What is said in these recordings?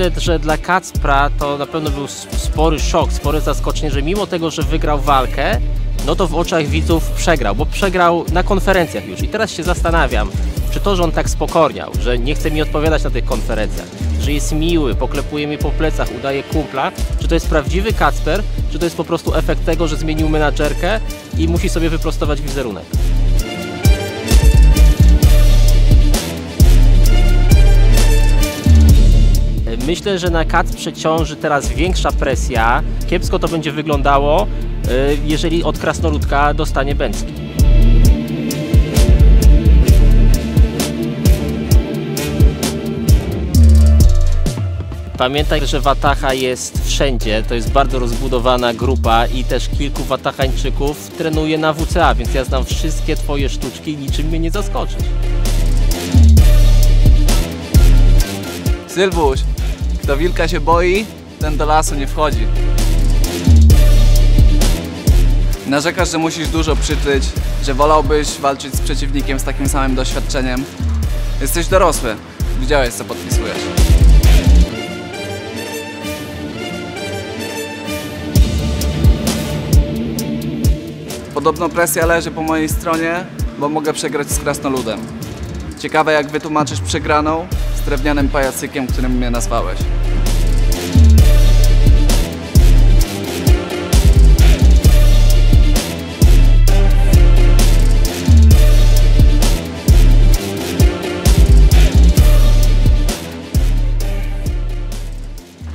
myślę, że dla Kacpra to na pewno był spory szok, spore zaskoczenie, że mimo tego, że wygrał walkę, no to w oczach widzów przegrał, bo przegrał na konferencjach już. I teraz się zastanawiam, czy to, że on tak spokorniał, że nie chce mi odpowiadać na tych konferencjach, że jest miły, poklepuje mnie po plecach, udaje kumpla, czy to jest prawdziwy Kacper, czy to jest po prostu efekt tego, że zmienił menadżerkę i musi sobie wyprostować wizerunek. Myślę, że na Kacprze ciąży teraz większa presja. Kiepsko to będzie wyglądało, jeżeli od krasnoludka dostanie bęcki. Pamiętaj, że Wataha jest wszędzie, to jest bardzo rozbudowana grupa i też kilku Watahańczyków trenuje na WCA, więc ja znam wszystkie twoje sztuczki i niczym mnie nie zaskoczysz. Sylwuś, kto wilka się boi, ten do lasu nie wchodzi. Narzekasz, że musisz dużo przytyć, że wolałbyś walczyć z przeciwnikiem z takim samym doświadczeniem. Jesteś dorosły, widziałeś, co podpisujesz. Podobno presja leży po mojej stronie, bo mogę przegrać z krasnoludem. Ciekawe, jak wytłumaczysz przegraną z drewnianym pajacykiem, którym mnie nazwałeś.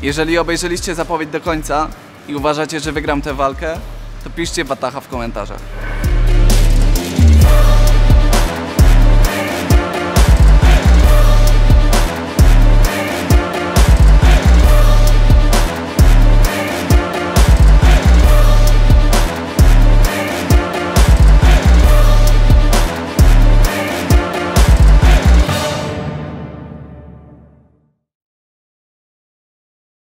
Jeżeli obejrzeliście zapowiedź do końca i uważacie, że wygram tę walkę, to piszcie Wataha w komentarzach.